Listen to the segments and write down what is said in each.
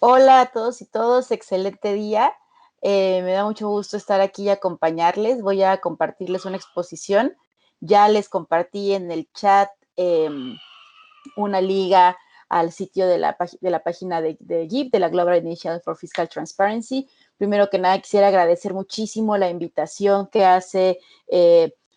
Hola a todos y todos, excelente día. Me da mucho gusto estar aquí y acompañarles. Voy a compartirles una exposición. Ya les compartí en el chat una liga al sitio de la página de GIF, de la Global Initiative for Fiscal Transparency. Primero que nada, quisiera agradecer muchísimo la invitación que hace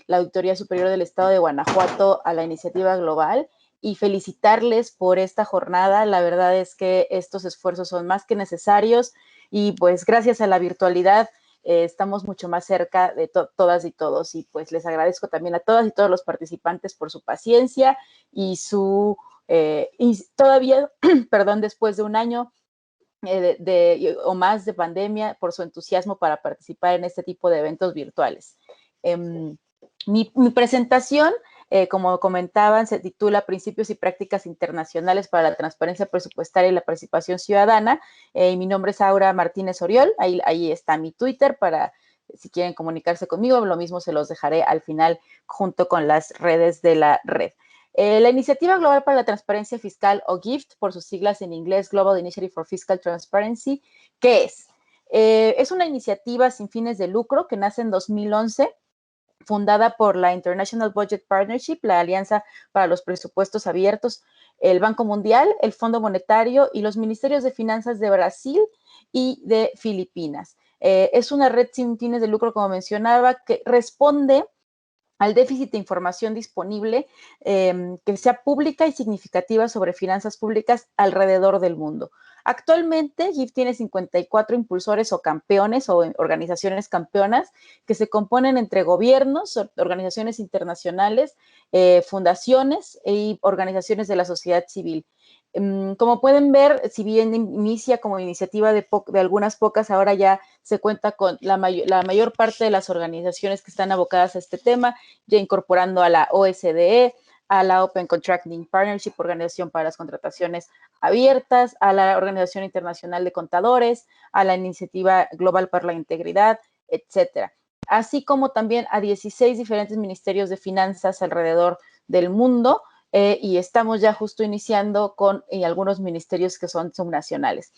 la Auditoría Superior del Estado de Guanajuato a la iniciativa global y felicitarles por esta jornada. La verdad es que estos esfuerzos son más que necesarios y pues gracias a la virtualidad estamos mucho más cerca de todas y todos y pues les agradezco también a todas y todos los participantes por su paciencia y y todavía, perdón, después de un año o más de pandemia, por su entusiasmo para participar en este tipo de eventos virtuales. Mi presentación, como comentaban, se titula Principios y Prácticas Internacionales para la Transparencia Presupuestaria y la Participación Ciudadana. Y mi nombre es Aura Martínez Oriol, ahí está mi Twitter para si quieren comunicarse conmigo, lo mismo se los dejaré al final junto con las redes de la red. La Iniciativa Global para la Transparencia Fiscal, o GIFT, por sus siglas en inglés, Global Initiative for Fiscal Transparency, ¿qué es? Es una iniciativa sin fines de lucro que nace en 2011, fundada por la International Budget Partnership, la Alianza para los Presupuestos Abiertos, el Banco Mundial, el Fondo Monetario y los Ministerios de Finanzas de Brasil y de Filipinas. Es una red sin fines de lucro, como mencionaba, que responde al déficit de información disponible que sea pública y significativa sobre finanzas públicas alrededor del mundo. Actualmente, GIF tiene 54 impulsores o campeones o organizaciones campeonas que se componen entre gobiernos, organizaciones internacionales, fundaciones y organizaciones de la sociedad civil. Como pueden ver, si bien inicia como iniciativa de algunas pocas, ahora ya se cuenta con la mayor parte de las organizaciones que están abocadas a este tema, ya incorporando a la OSDE, a la Open Contracting Partnership, Organización para las Contrataciones Abiertas, a la Organización Internacional de Contadores, a la Iniciativa Global para la Integridad, etcétera. Así como también a 16 diferentes ministerios de finanzas alrededor del mundo, y estamos ya justo iniciando con algunos ministerios que son subnacionales.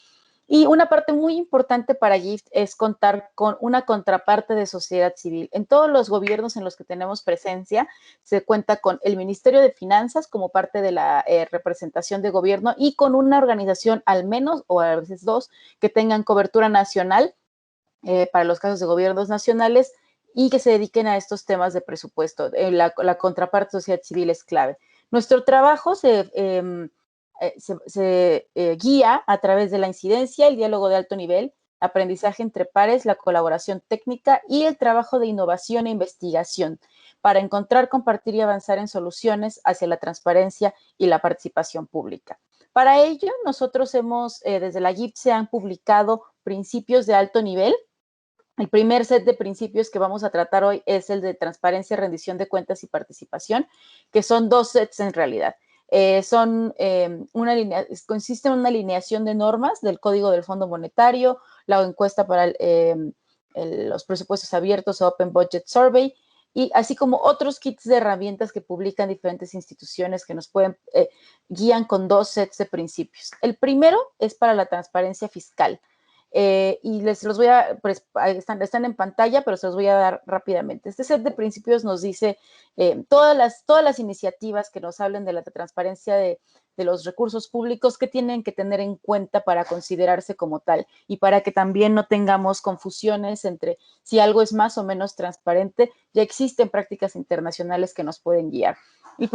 Y una parte muy importante para GIFT es contar con una contraparte de sociedad civil. En todos los gobiernos en los que tenemos presencia, se cuenta con el Ministerio de Finanzas como parte de la representación de gobierno y con una organización al menos, o a veces dos, que tengan cobertura nacional para los casos de gobiernos nacionales y que se dediquen a estos temas de presupuesto. La contraparte sociedad civil es clave. Nuestro trabajo se guía a través de la incidencia, el diálogo de alto nivel, aprendizaje entre pares, la colaboración técnica y el trabajo de innovación e investigación para encontrar, compartir y avanzar en soluciones hacia la transparencia y la participación pública. Para ello, nosotros desde la GIF se han publicado principios de alto nivel. El primer set de principios que vamos a tratar hoy es el de transparencia, rendición de cuentas y participación, que son dos sets en realidad. Consiste en una alineación de normas del Código del Fondo Monetario, la encuesta para los presupuestos abiertos o Open Budget Survey, y así como otros kits de herramientas que publican diferentes instituciones que nos guían con dos sets de principios. El primero es para la transparencia fiscal. Y les los voy a, pues, están en pantalla, pero se los voy a dar rápidamente. Este set de principios nos dice todas las iniciativas que nos hablen de la transparencia de los recursos públicos que tienen que tener en cuenta para considerarse como tal y para que también no tengamos confusiones entre si algo es más o menos transparente. Ya existen prácticas internacionales que nos pueden guiar. El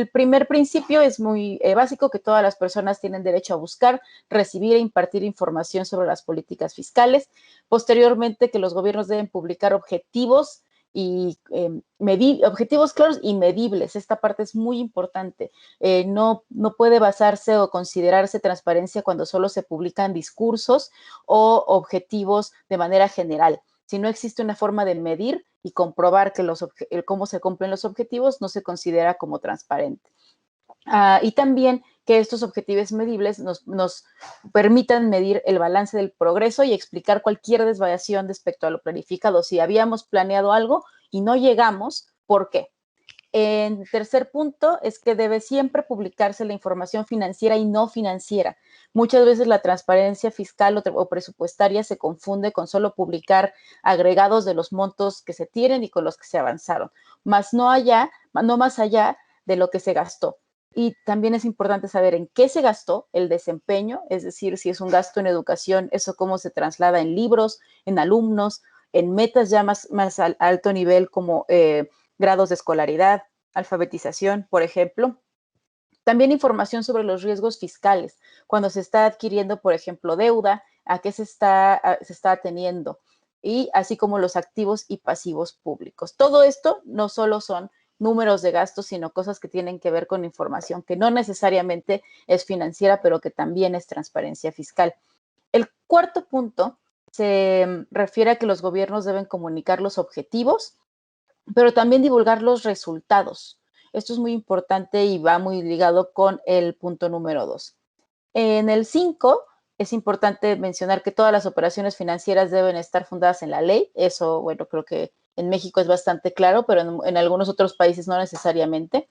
primer principio es muy básico, que todas las personas tienen derecho a buscar, recibir e impartir información sobre las políticas fiscales. Posteriormente, que los gobiernos deben publicar objetivos y objetivos claros y medibles. Esta parte es muy importante. No puede basarse o considerarse transparencia cuando solo se publican discursos o objetivos de manera general. Si no existe una forma de medir y comprobar que cómo se cumplen los objetivos, no se considera como transparente. Y también que estos objetivos medibles nos permitan medir el balance del progreso y explicar cualquier desviación respecto a lo planificado. Si habíamos planeado algo y no llegamos, ¿por qué? En tercer punto es que debe siempre publicarse la información financiera y no financiera. Muchas veces la transparencia fiscal o presupuestaria se confunde con solo publicar agregados de los montos que se tienen y con los que se avanzaron, más no más allá de lo que se gastó. Y también es importante saber en qué se gastó el desempeño, es decir, si es un gasto en educación, eso cómo se traslada en libros, en alumnos, en metas ya más alto nivel como grados de escolaridad, alfabetización, por ejemplo. También información sobre los riesgos fiscales, cuando se está adquiriendo, por ejemplo, deuda, a qué se está ateniendo, y así como los activos y pasivos públicos. Todo esto no solo son números de gastos, sino cosas que tienen que ver con información que no necesariamente es financiera, pero que también es transparencia fiscal. El cuarto punto se refiere a que los gobiernos deben comunicar los objetivos, pero también divulgar los resultados. Esto es muy importante y va muy ligado con el punto número 2. En el 5 es importante mencionar que todas las operaciones financieras deben estar fundadas en la ley. Eso, bueno, creo que en México es bastante claro, pero en algunos otros países no necesariamente.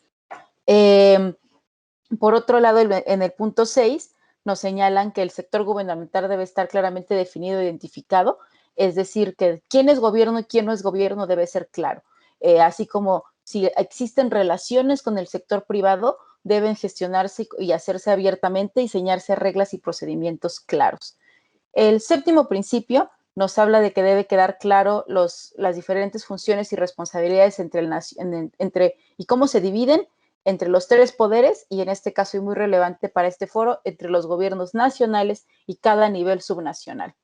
Por otro lado, en el punto 6 nos señalan que el sector gubernamental debe estar claramente definido e identificado, es decir, que quién es gobierno y quién no es gobierno debe ser claro. Así como si existen relaciones con el sector privado, deben gestionarse y hacerse abiertamente y señarse reglas y procedimientos claros. El séptimo principio nos habla de que debe quedar claro las diferentes funciones y responsabilidades entre y cómo se dividen entre los tres poderes y en este caso y muy relevante para este foro, entre los gobiernos nacionales y cada nivel subnacional.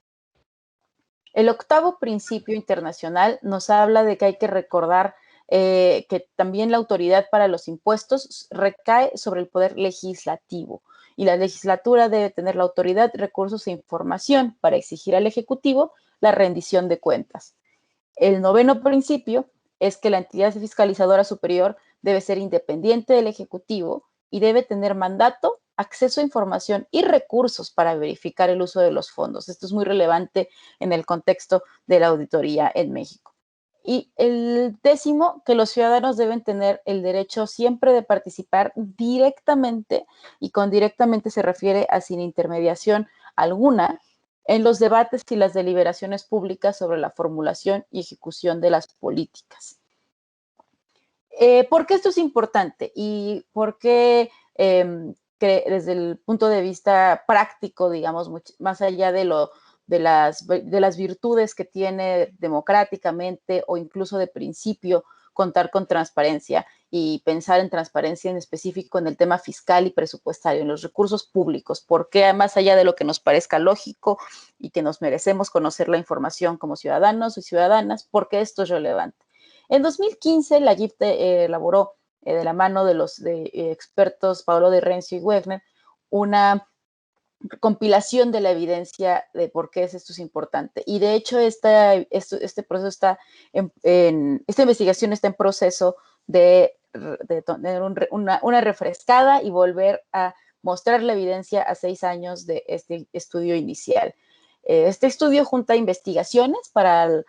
El octavo principio internacional nos habla de que hay que recordar que también la autoridad para los impuestos recae sobre el poder legislativo y la legislatura debe tener la autoridad, recursos e información para exigir al Ejecutivo la rendición de cuentas. El noveno principio es que la entidad fiscalizadora superior debe ser independiente del Ejecutivo y debe tener mandato, acceso a información y recursos para verificar el uso de los fondos. Esto es muy relevante en el contexto de la auditoría en México. Y el décimo, que los ciudadanos deben tener el derecho siempre de participar directamente, y con directamente se refiere a sin intermediación alguna, en los debates y las deliberaciones públicas sobre la formulación y ejecución de las políticas. ¿Por qué esto es importante? Y por qué desde el punto de vista práctico, digamos, más allá de las virtudes que tiene democráticamente o incluso de principio contar con transparencia y pensar en transparencia en específico en el tema fiscal y presupuestario, en los recursos públicos, porque más allá de lo que nos parezca lógico y que nos merecemos conocer la información como ciudadanos y ciudadanas, porque esto es relevante. En 2015, la JIP elaboró de la mano de los expertos Paolo de Renzo y Wegner una compilación de la evidencia de por qué esto es importante. Y de hecho, este proceso esta investigación está en proceso de tener una refrescada y volver a mostrar la evidencia a 6 años de este estudio inicial. Este estudio junta investigaciones para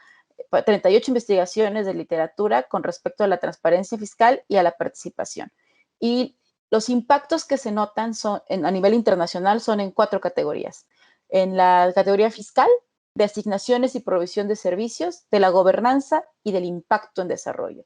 38 investigaciones de literatura con respecto a la transparencia fiscal y a la participación. Y los impactos que se notan a nivel internacional son en 4 categorías. En la categoría fiscal, de asignaciones y provisión de servicios, de la gobernanza y del impacto en desarrollo.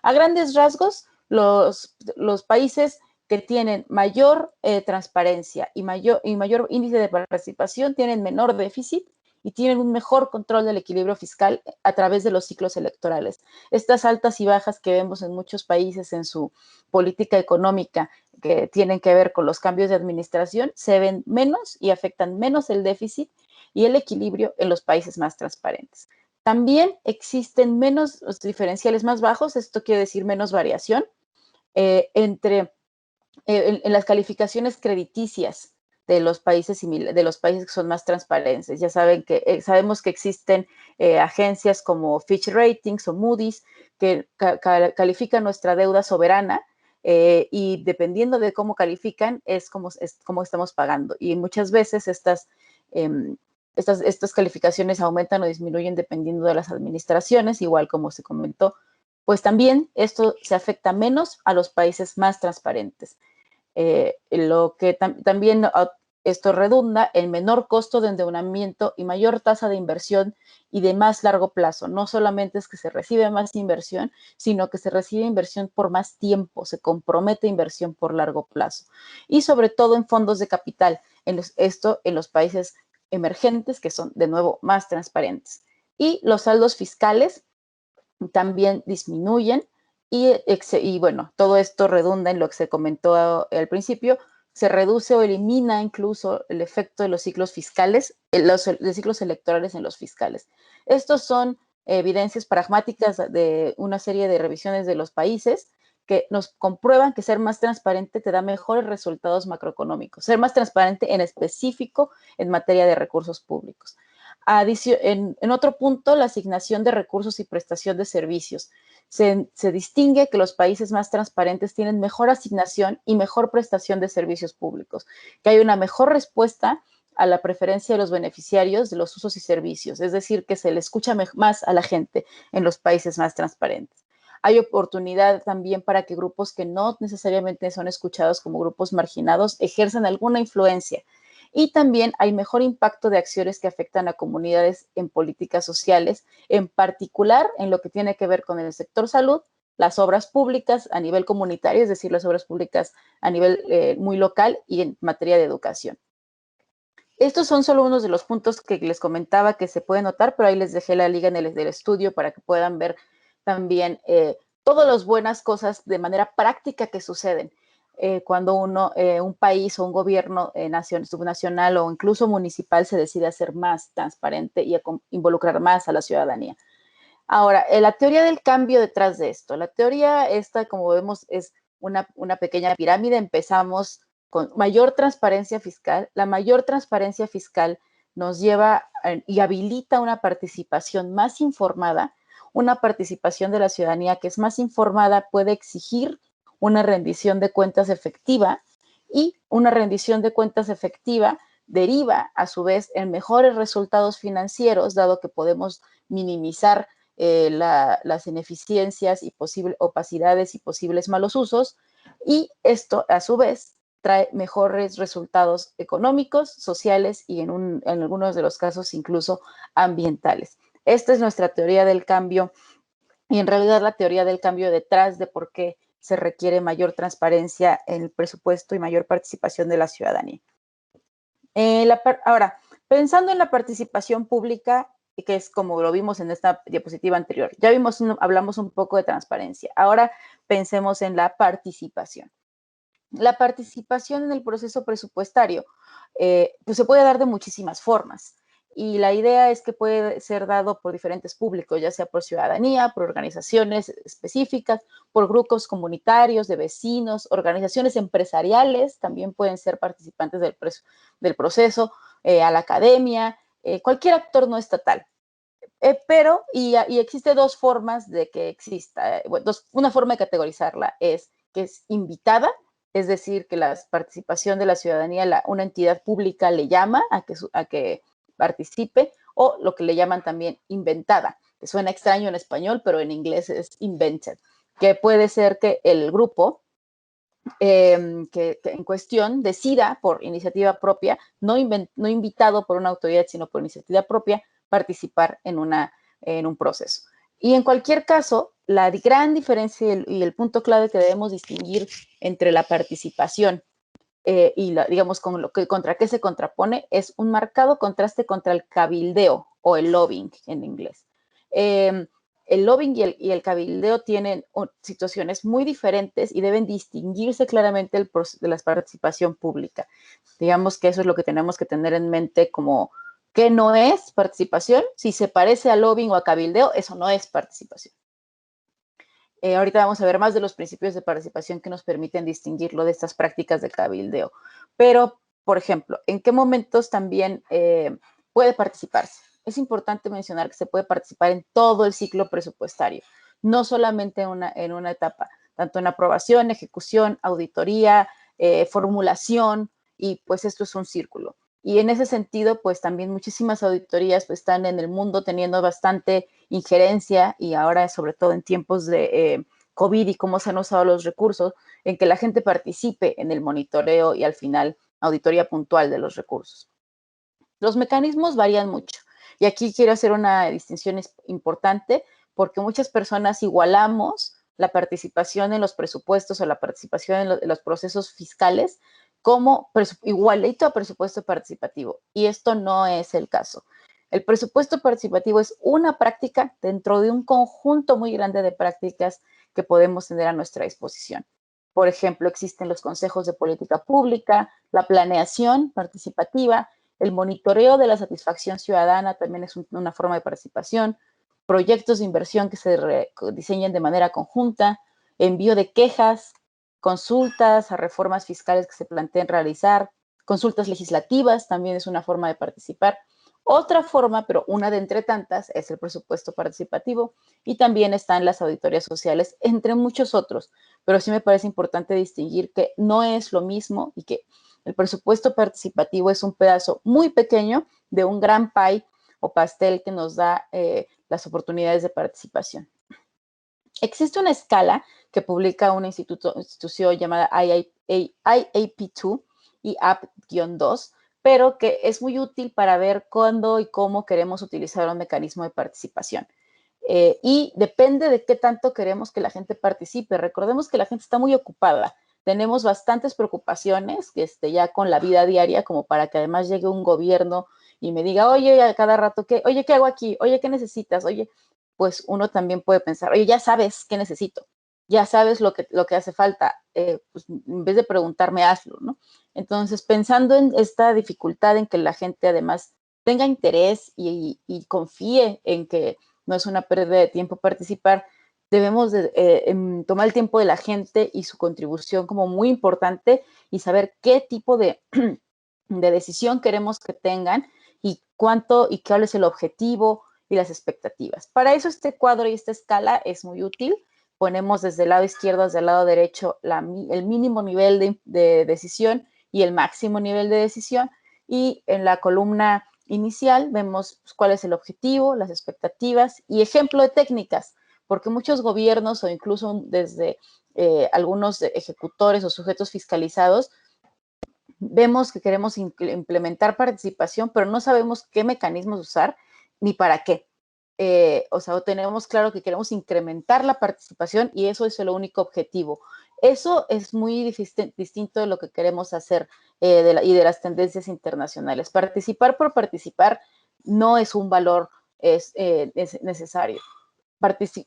A grandes rasgos, los países que tienen mayor transparencia y mayor índice de participación tienen menor déficit y tienen un mejor control del equilibrio fiscal a través de los ciclos electorales. Estas altas y bajas que vemos en muchos países en su política económica que tienen que ver con los cambios de administración se ven menos y afectan menos el déficit y el equilibrio en los países más transparentes. También existen menos los diferenciales más bajos, esto quiere decir menos variación en las calificaciones crediticias de los países que son más transparentes. Ya saben sabemos que existen agencias como Fitch Ratings o Moody's que califican nuestra deuda soberana y dependiendo de cómo califican es como estamos pagando. Y muchas veces estas calificaciones aumentan o disminuyen dependiendo de las administraciones, igual como se comentó pues también esto se afecta menos a los países más transparentes. Lo que también esto redunda en menor costo de endeudamiento y mayor tasa de inversión y de más largo plazo. No solamente es que se recibe más inversión, sino que se recibe inversión por más tiempo, se compromete inversión por largo plazo. Y sobre todo en fondos de capital, esto en los países emergentes que son de nuevo más transparentes. Y los saldos fiscales también disminuyen y bueno, todo esto redunda en lo que se comentó al principio, se reduce o elimina incluso el efecto de los ciclos fiscales, de ciclos electorales en los fiscales. Estos son evidencias pragmáticas de una serie de revisiones de los países que nos comprueban que ser más transparente te da mejores resultados macroeconómicos, ser más transparente en específico en materia de recursos públicos. En otro punto, la asignación de recursos y prestación de servicios. Se distingue que los países más transparentes tienen mejor asignación y mejor prestación de servicios públicos, que hay una mejor respuesta a la preferencia de los beneficiarios de los usos y servicios, es decir, que se le escucha más a la gente en los países más transparentes. Hay oportunidad también para que grupos que no necesariamente son escuchados como grupos marginados ejerzan alguna influencia. Y también hay mejor impacto de acciones que afectan a comunidades en políticas sociales, en particular en lo que tiene que ver con el sector salud, las obras públicas a nivel comunitario, es decir, las obras públicas a nivel muy local y en materia de educación. Estos son solo unos de los puntos que les comentaba que se puede notar, pero ahí les dejé la liga del estudio para que puedan ver también todas las buenas cosas de manera práctica que suceden cuando un país o un gobierno subnacional o incluso municipal se decide hacer más transparente y involucrar más a la ciudadanía. Ahora, la teoría del cambio detrás de esto. La teoría esta, como vemos, es una pequeña pirámide. Empezamos con mayor transparencia fiscal. La mayor transparencia fiscal nos lleva y habilita una participación más informada. Una participación de la ciudadanía que es más informada puede exigir una rendición de cuentas efectiva y una rendición de cuentas efectiva deriva a su vez en mejores resultados financieros, dado que podemos minimizar las ineficiencias y posibles opacidades y posibles malos usos, y esto a su vez trae mejores resultados económicos, sociales y en algunos de los casos incluso ambientales. Esta es nuestra teoría del cambio y en realidad la teoría del cambio detrás de por qué se requiere mayor transparencia en el presupuesto y mayor participación de la ciudadanía. Ahora, pensando en la participación pública, que es como lo vimos en esta diapositiva anterior, ya hablamos un poco de transparencia. Ahora pensemos en la participación. La participación en el proceso presupuestario pues se puede dar de muchísimas formas y la idea es que puede ser dado por diferentes públicos, ya sea por ciudadanía, por organizaciones específicas, por grupos comunitarios, de vecinos, organizaciones empresariales, también pueden ser participantes del proceso, a la academia, cualquier actor no estatal. Y existe dos formas de que exista. Una forma de categorizarla es que es invitada, es decir, que la participación de la ciudadanía, una entidad pública le llama a que participe, o lo que le llaman también inventada, que suena extraño en español, pero en inglés es invented, que puede ser que el grupo que en cuestión decida por iniciativa propia, no invitado por una autoridad, sino por iniciativa propia, participar en un proceso. Y en cualquier caso, la gran diferencia y el punto clave que debemos distinguir entre la participación digamos, contra qué se contrapone, es un marcado contraste contra el cabildeo o el lobbying en inglés. El lobbying y el cabildeo tienen situaciones muy diferentes y deben distinguirse claramente de la participación pública. Digamos que eso es lo que tenemos que tener en mente como ¿qué no es participación? Si se parece a lobbying o a cabildeo, eso no es participación. Ahorita vamos a ver más de los principios de participación que nos permiten distinguirlo de estas prácticas de cabildeo. Pero, por ejemplo, ¿en qué momentos también puede participarse? Es importante mencionar que se puede participar en todo el ciclo presupuestario, no solamente en una etapa, tanto en aprobación, ejecución, auditoría, formulación, y pues esto es un círculo. Y en ese sentido, pues también muchísimas auditorías pues, están en el mundo teniendo bastante injerencia, y ahora sobre todo en tiempos de COVID y cómo se han usado los recursos, en que la gente participe en el monitoreo y al final auditoría puntual de los recursos. Los mecanismos varían mucho, y aquí quiero hacer una distinción importante, porque muchas personas igualamos la participación en los presupuestos o la participación en los procesos fiscales como igualito a presupuesto participativo, y esto no es el caso. El presupuesto participativo es una práctica dentro de un conjunto muy grande de prácticas que podemos tener a nuestra disposición. Por ejemplo, existen los consejos de política pública, la planeación participativa, el monitoreo de la satisfacción ciudadana también es una forma de participación, proyectos de inversión que se diseñen de manera conjunta, envío de quejas, consultas a reformas fiscales que se planteen realizar, consultas legislativas también es una forma de participar. Otra forma, pero una de entre tantas, es el presupuesto participativo, y también están las auditorías sociales, entre muchos otros, pero sí me parece importante distinguir que no es lo mismo y que el presupuesto participativo es un pedazo muy pequeño de un gran pie o pastel que nos da las oportunidades de participación. Existe una escala que publica una institución llamada IAP2 y AP-2, pero que es muy útil para ver cuándo y cómo queremos utilizar un mecanismo de participación. Y depende de qué tanto queremos que la gente participe. Recordemos que la gente está muy ocupada. Tenemos bastantes preocupaciones ya con la vida diaria, como para que además llegue un gobierno y me diga, oye, a cada rato, ¿qué hago aquí? Oye, ¿qué necesitas? Oye, pues uno también puede pensar, oye, ya sabes qué necesito, ya sabes lo que hace falta, pues en vez de preguntarme, hazlo, ¿no? Entonces, pensando en esta dificultad en que la gente además tenga interés y confíe en que no es una pérdida de tiempo participar, debemos tomar el tiempo de la gente y su contribución como muy importante y saber qué tipo de decisión queremos que tengan y cuánto y cuál es el objetivo y las expectativas. Para eso este cuadro y esta escala es muy útil. Ponemos desde el lado izquierdo hasta el lado derecho el mínimo nivel de decisión y el máximo nivel de decisión, y en la columna inicial vemos cuál es el objetivo, las expectativas y ejemplo de técnicas, porque muchos gobiernos o incluso desde algunos ejecutores o sujetos fiscalizados vemos que queremos implementar participación, pero no sabemos qué mecanismos usar ni para qué. O sea, tenemos claro que queremos incrementar la participación y eso es el único objetivo. Eso es muy distinto de lo que queremos hacer y de las tendencias internacionales. Participar por participar no es un valor es necesario.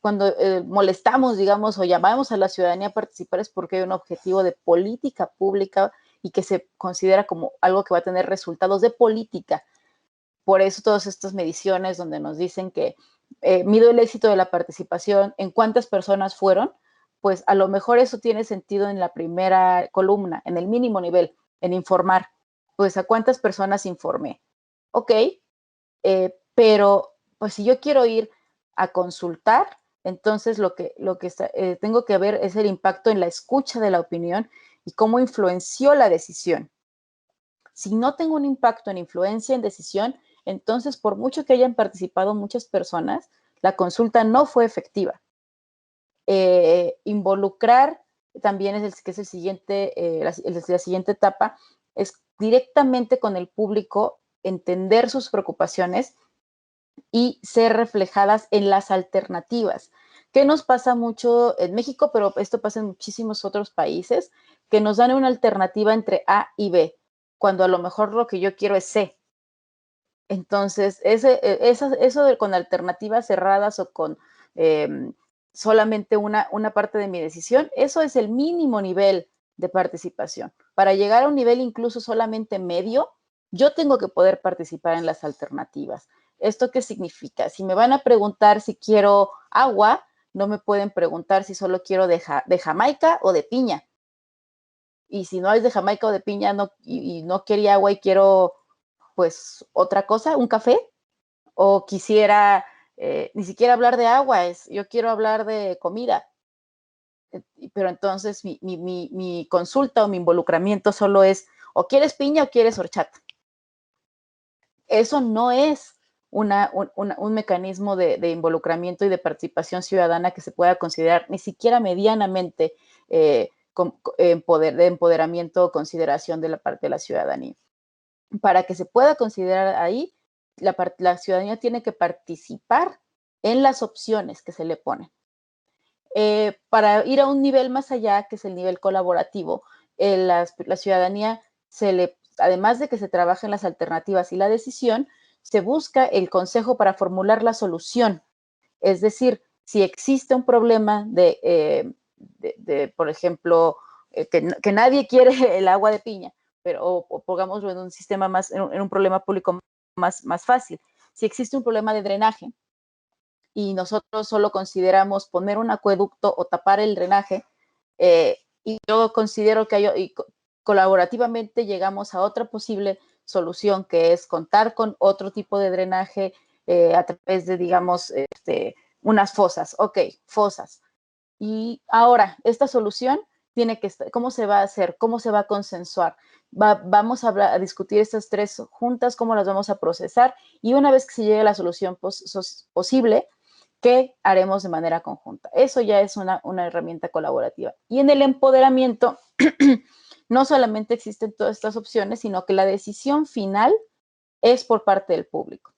Cuando molestamos, digamos, o llamamos a la ciudadanía a participar es porque hay un objetivo de política pública y que se considera como algo que va a tener resultados de política. Por eso todas estas mediciones donde nos dicen que mido el éxito de la participación en cuántas personas fueron, pues a lo mejor eso tiene sentido en la primera columna, en el mínimo nivel, en informar. Pues a cuántas personas informé. Ok, pero pues si yo quiero ir a consultar, entonces lo que tengo que ver es el impacto en la escucha de la opinión y cómo influenció la decisión. Si no tengo un impacto en influencia en decisión, entonces por mucho que hayan participado muchas personas, la consulta no fue efectiva. Involucrar también es el siguiente, la siguiente etapa, es directamente con el público, entender sus preocupaciones y ser reflejadas en las alternativas. ¿Qué nos pasa mucho en México? Pero esto pasa en muchísimos otros países, que nos dan una alternativa entre A y B, cuando a lo mejor lo que yo quiero es C. Entonces, eso con alternativas cerradas o con solamente una parte de mi decisión, eso es el mínimo nivel de participación. Para llegar a un nivel incluso solamente medio, yo tengo que poder participar en las alternativas. ¿Esto qué significa? Si me van a preguntar si quiero agua, no me pueden preguntar si solo quiero de Jamaica o de piña. Y si no es de Jamaica o de piña y no quería agua y quiero pues otra cosa, un café, o quisiera ni siquiera hablar de agua, yo quiero hablar de comida. Pero entonces mi consulta o mi involucramiento solo es o quieres piña o quieres horchata. eso no es un mecanismo de involucramiento y de participación ciudadana que se pueda considerar ni siquiera medianamente de empoderamiento o consideración de la parte de la ciudadanía. Para que se pueda considerar ahí, la ciudadanía tiene que participar en las opciones que se le ponen. Para ir a un nivel más allá, que es el nivel colaborativo, la ciudadanía además de que se trabaja en las alternativas y la decisión, se busca el consejo para formular la solución. Es decir, si existe un problema por ejemplo, que nadie quiere el agua de piña, pero o pongámoslo en un sistema más, en un problema público más fácil. Si existe un problema de drenaje y nosotros solo consideramos poner un acueducto o tapar el drenaje, y yo considero que colaborativamente llegamos a otra posible solución, que es contar con otro tipo de drenaje a través de, digamos, unas fosas. Ok, fosas. Y ahora, esta solución tiene que estar, ¿cómo se va a hacer? ¿Cómo se va a consensuar? Vamos a discutir estas tres juntas, cómo las vamos a procesar, y una vez que se llegue a la solución posible, ¿qué haremos de manera conjunta? Eso ya es una herramienta colaborativa. Y en el empoderamiento, no solamente existen todas estas opciones, sino que la decisión final es por parte del público.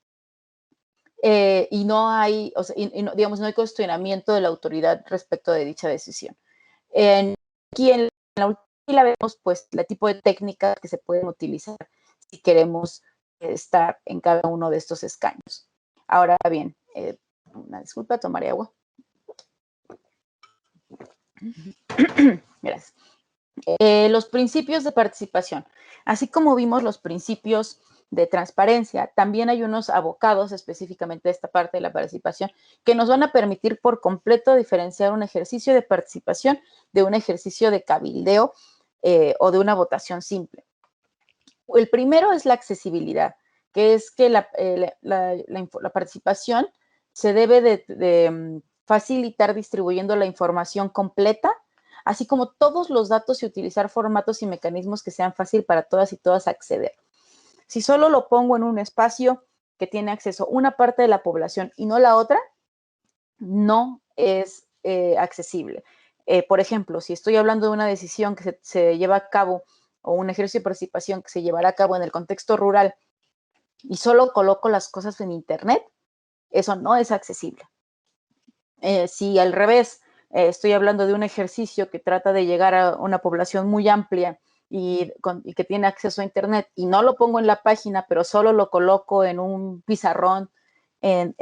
Y no hay, o sea, digamos, no hay cuestionamiento de la autoridad respecto de dicha decisión. Aquí en la última vemos, pues, el tipo de técnicas que se pueden utilizar si queremos estar en cada uno de estos escaños. Ahora bien, una disculpa, tomaré agua. Gracias. Los principios de participación. Así como vimos los principios de transparencia, también hay unos abocados específicamente de esta parte de la participación que nos van a permitir por completo diferenciar un ejercicio de participación de un ejercicio de cabildeo o de una votación simple. El primero es la accesibilidad, que es que la participación se debe de facilitar distribuyendo la información completa, así como todos los datos, y utilizar formatos y mecanismos que sean fácil para todas y todas acceder. Si solo lo pongo en un espacio que tiene acceso una parte de la población y no la otra, no es accesible. Por ejemplo, si estoy hablando de una decisión que se lleva a cabo o un ejercicio de participación que se llevará a cabo en el contexto rural y solo coloco las cosas en Internet, eso no es accesible. Si al revés, estoy hablando de un ejercicio que trata de llegar a una población muy amplia y que tiene acceso a Internet y no lo pongo en la página, pero solo lo coloco en un pizarrón en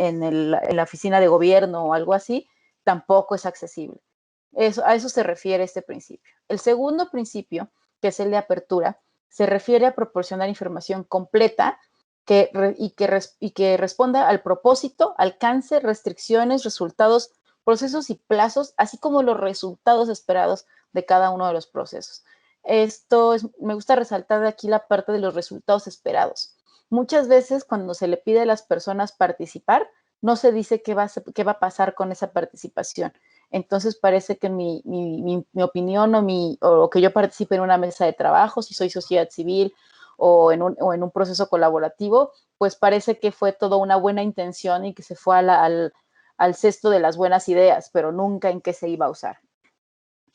la oficina de gobierno o algo así, tampoco es accesible. A eso se refiere este principio. El segundo principio, que es el de apertura, se refiere a proporcionar información completa y que responda al propósito, alcance, restricciones, resultados, procesos y plazos, así como los resultados esperados de cada uno de los procesos. Me gusta resaltar aquí la parte de los resultados esperados. Muchas veces cuando se le pide a las personas participar, no se dice qué va a pasar con esa participación. Entonces parece que mi opinión o que yo participe en una mesa de trabajo, si soy sociedad civil o en un proceso colaborativo, pues parece que fue todo una buena intención y que se fue al cesto de las buenas ideas, pero nunca en qué se iba a usar.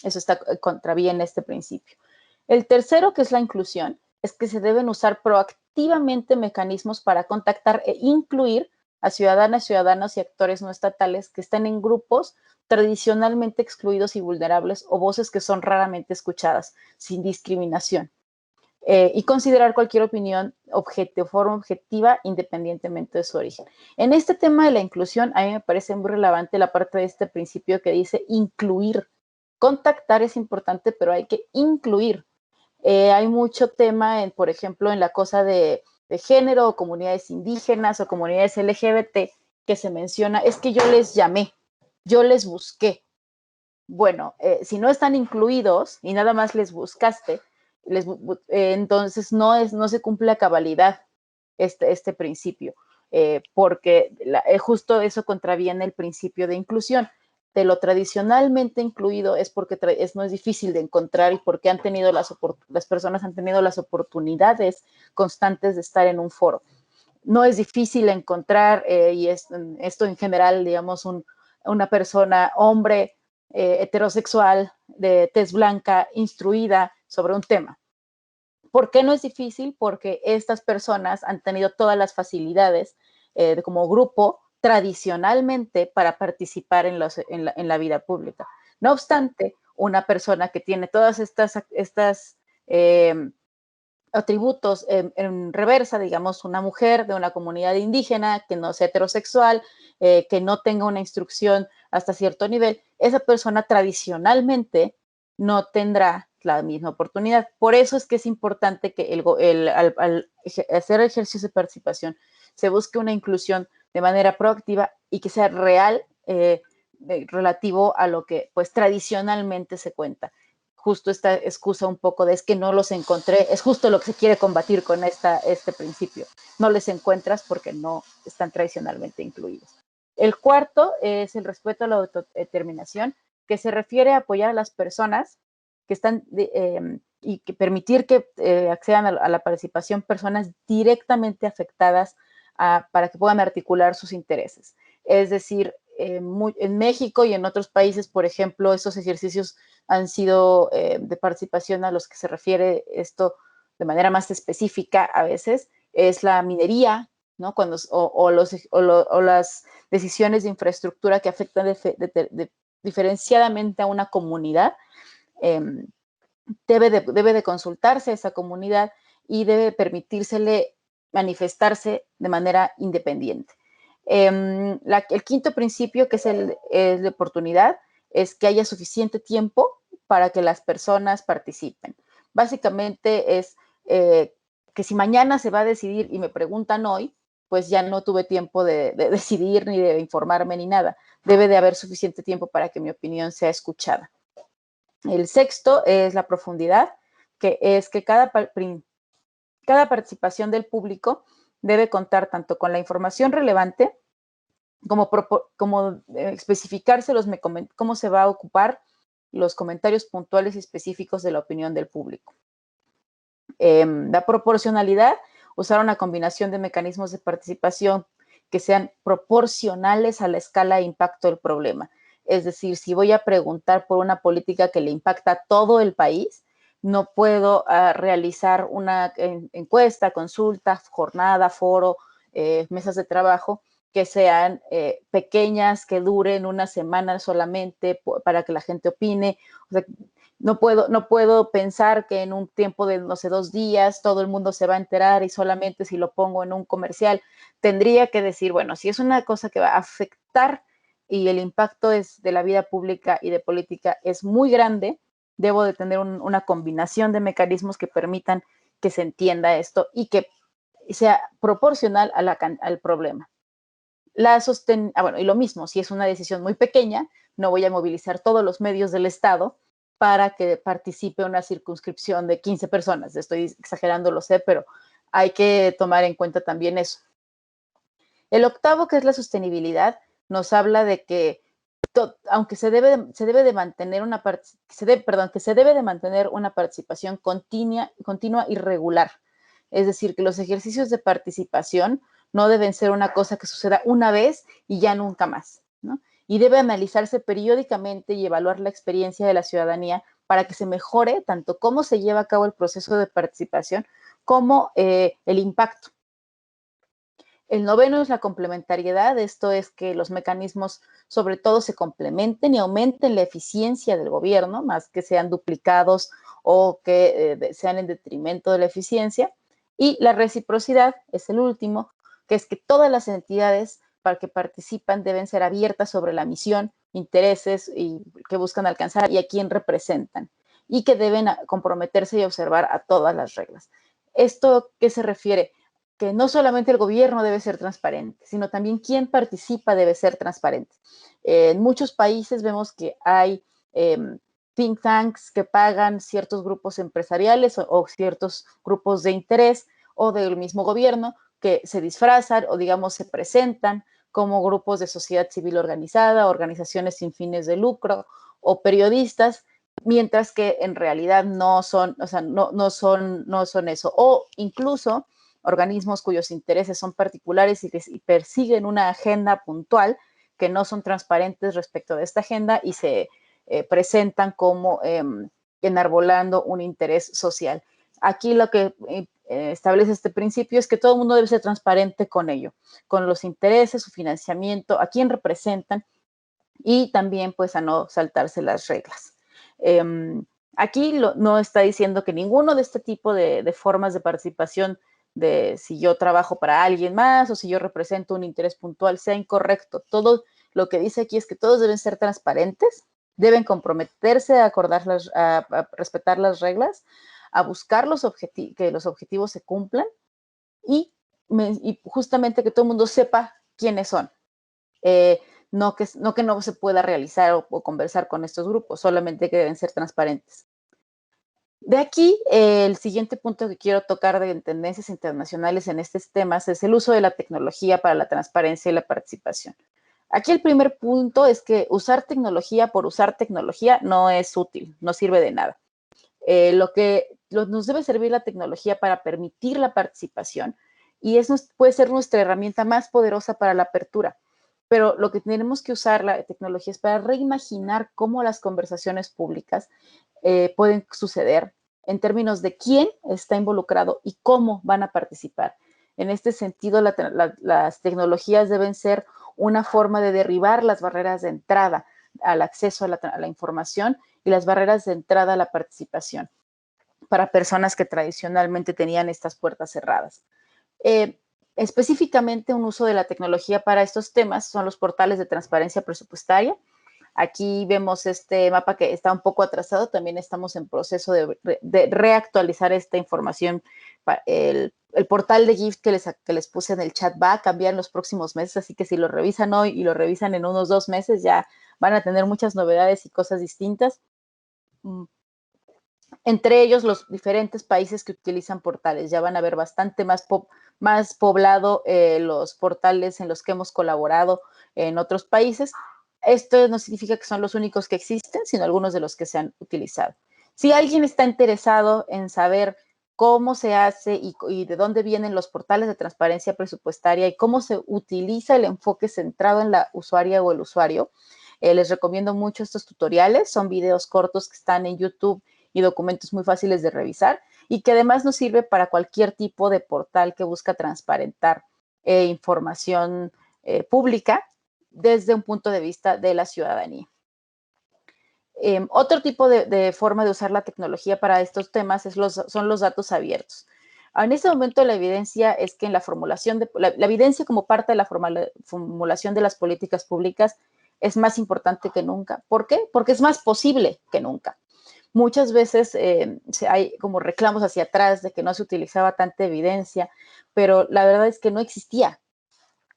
Eso está contraviene este principio. El tercero, que es la inclusión, es que se deben usar proactivamente mecanismos para contactar e incluir a ciudadanas, ciudadanos y actores no estatales que están en grupos tradicionalmente excluidos y vulnerables o voces que son raramente escuchadas, sin discriminación. Y considerar cualquier opinión de forma objetiva independientemente de su origen. En este tema de la inclusión, a mí me parece muy relevante la parte de este principio que dice incluir. Contactar es importante, pero hay que incluir. Hay mucho tema, por ejemplo, en la cosa de género o comunidades indígenas o comunidades LGBT que se menciona, es que yo les llamé, yo les busqué. Bueno, si no están incluidos y nada más les buscaste, entonces no se cumple a cabalidad este principio, porque justo eso contraviene el principio de inclusión. De lo tradicionalmente incluido es porque no es difícil de encontrar y porque las personas han tenido las oportunidades constantes de estar en un foro. no es difícil encontrar, y esto en general, digamos, una persona, hombre, heterosexual, de tez blanca, instruida sobre un tema. ¿Por qué no es difícil? Porque estas personas han tenido todas las facilidades como grupo tradicionalmente para participar en la vida pública. No obstante, una persona que tiene todas estas atributos en reversa, digamos, una mujer de una comunidad indígena que no sea heterosexual, que no tenga una instrucción hasta cierto nivel, esa persona tradicionalmente no tendrá la misma oportunidad. Por eso es que es importante que al hacer ejercicios de participación se busque una inclusión de manera proactiva y que sea real, relativo a lo que pues tradicionalmente se cuenta. Justo esta excusa un poco de es que no los encontré, es justo lo que se quiere combatir con este principio. No les encuentras porque no están tradicionalmente incluidos. El cuarto es el respeto a la autodeterminación, que se refiere a apoyar a las personas que están y que permitir que accedan a la participación personas directamente afectadas para que puedan articular sus intereses. Es decir, en México y en otros países, por ejemplo, estos ejercicios han sido de participación a los que se refiere esto de manera más específica a veces, es la minería, ¿no? O las decisiones de infraestructura que afectan diferenciadamente a una comunidad. Eh, debe de consultarse a esa comunidad y debe permitírsele manifestarse de manera independiente. El quinto principio, que es de oportunidad, es que haya suficiente tiempo para que las personas participen. Básicamente es que si mañana se va a decidir y me preguntan hoy, pues ya no tuve tiempo de decidir ni de informarme ni nada. Debe de haber suficiente tiempo para que mi opinión sea escuchada. El sexto es la profundidad, que es que cada participación del público debe contar tanto con la información relevante como especificarse cómo se va a ocupar los comentarios puntuales y específicos de la opinión del público. La proporcionalidad, usar una combinación de mecanismos de participación que sean proporcionales a la escala de impacto del problema. Es decir, si voy a preguntar por una política que le impacta a todo el país, no puedo realizar una encuesta, consulta, jornada, foro, mesas de trabajo que sean pequeñas, que duren una semana solamente para que la gente opine. O sea, no puedo pensar que en un tiempo de, no sé, 2 días todo el mundo se va a enterar y solamente si lo pongo en un comercial. Tendría que decir, bueno, si es una cosa que va a afectar y el impacto es de la vida pública y de política es muy grande, debo de tener una combinación de mecanismos que permitan que se entienda esto y que sea proporcional al problema. Bueno, y lo mismo, si es una decisión muy pequeña, no voy a movilizar todos los medios del Estado para que participe una circunscripción de 15 personas. Estoy exagerando, lo sé, pero hay que tomar en cuenta también eso. El octavo, que es la sostenibilidad, nos habla de que aunque se debe de mantener una participación continua y regular. Es decir, que los ejercicios de participación no deben ser una cosa que suceda una vez y ya nunca más, ¿no? Y debe analizarse periódicamente y evaluar la experiencia de la ciudadanía para que se mejore tanto cómo se lleva a cabo el proceso de participación como el impacto. El noveno es la complementariedad, esto es que los mecanismos sobre todo se complementen y aumenten la eficiencia del gobierno, más que sean duplicados o que sean en detrimento de la eficiencia. Y la reciprocidad es el último, que es que todas las entidades para que participan deben ser abiertas sobre la misión, intereses y que buscan alcanzar y a quién representan, y que deben comprometerse y observar a todas las reglas. ¿Esto qué se refiere? Que no solamente el gobierno debe ser transparente, sino también quien participa debe ser transparente. En muchos países vemos que hay think tanks que pagan ciertos grupos empresariales o ciertos grupos de interés o del mismo gobierno que se disfrazan o digamos se presentan como grupos de sociedad civil organizada, organizaciones sin fines de lucro o periodistas, mientras que en realidad no son, o sea, no son eso. O incluso organismos cuyos intereses son particulares y persiguen una agenda puntual, que no son transparentes respecto de esta agenda y se presentan como enarbolando un interés social. Aquí lo que establece este principio es que todo el mundo debe ser transparente con ello, con los intereses, su financiamiento, a quién representan y también pues a no saltarse las reglas. Aquí no está diciendo que ninguno de este tipo de formas de participación, de si yo trabajo para alguien más o si yo represento un interés puntual, sea incorrecto. Todo lo que dice aquí es que todos deben ser transparentes, deben comprometerse a a respetar las reglas, a buscar que los objetivos se cumplan y justamente que todo el mundo sepa quiénes son. No que no se pueda realizar o conversar con estos grupos, solamente que deben ser transparentes. De aquí, el siguiente punto que quiero tocar de tendencias internacionales en estos temas es el uso de la tecnología para la transparencia y la participación. Aquí el primer punto es que usar tecnología por usar tecnología no es útil, no sirve de nada. Nos debe servir la tecnología para permitir la participación y eso puede ser nuestra herramienta más poderosa para la apertura. Pero lo que tenemos que usar la tecnología es para reimaginar cómo las conversaciones públicas pueden suceder en términos de quién está involucrado y cómo van a participar. En este sentido, las tecnologías deben ser una forma de derribar las barreras de entrada al acceso a la información y las barreras de entrada a la participación para personas que tradicionalmente tenían estas puertas cerradas. Específicamente, un uso de la tecnología para estos temas son los portales de transparencia presupuestaria. Aquí vemos este mapa que está un poco atrasado. También estamos en proceso de reactualizar esta información. El portal de GIF que les puse en el chat va a cambiar en los próximos meses, así que si lo revisan hoy y lo revisan en unos 2 meses, ya van a tener muchas novedades y cosas distintas. Entre ellos, los diferentes países que utilizan portales. Ya van a ver bastante más poblado los portales en los que hemos colaborado en otros países. Esto no significa que son los únicos que existen, sino algunos de los que se han utilizado. Si alguien está interesado en saber cómo se hace y de dónde vienen los portales de transparencia presupuestaria y cómo se utiliza el enfoque centrado en la usuaria o el usuario, les recomiendo mucho estos tutoriales. Son videos cortos que están en YouTube y documentos muy fáciles de revisar y que además nos sirve para cualquier tipo de portal que busca transparentar información pública desde un punto de vista de la ciudadanía. Otro tipo de forma de usar la tecnología para estos temas son los datos abiertos. En este momento la evidencia es que en la formulación la evidencia como parte de la formulación de las políticas públicas es más importante que nunca. ¿Por qué? Porque es más posible que nunca. Muchas veces hay como reclamos hacia atrás de que no se utilizaba tanta evidencia, pero la verdad es que no existía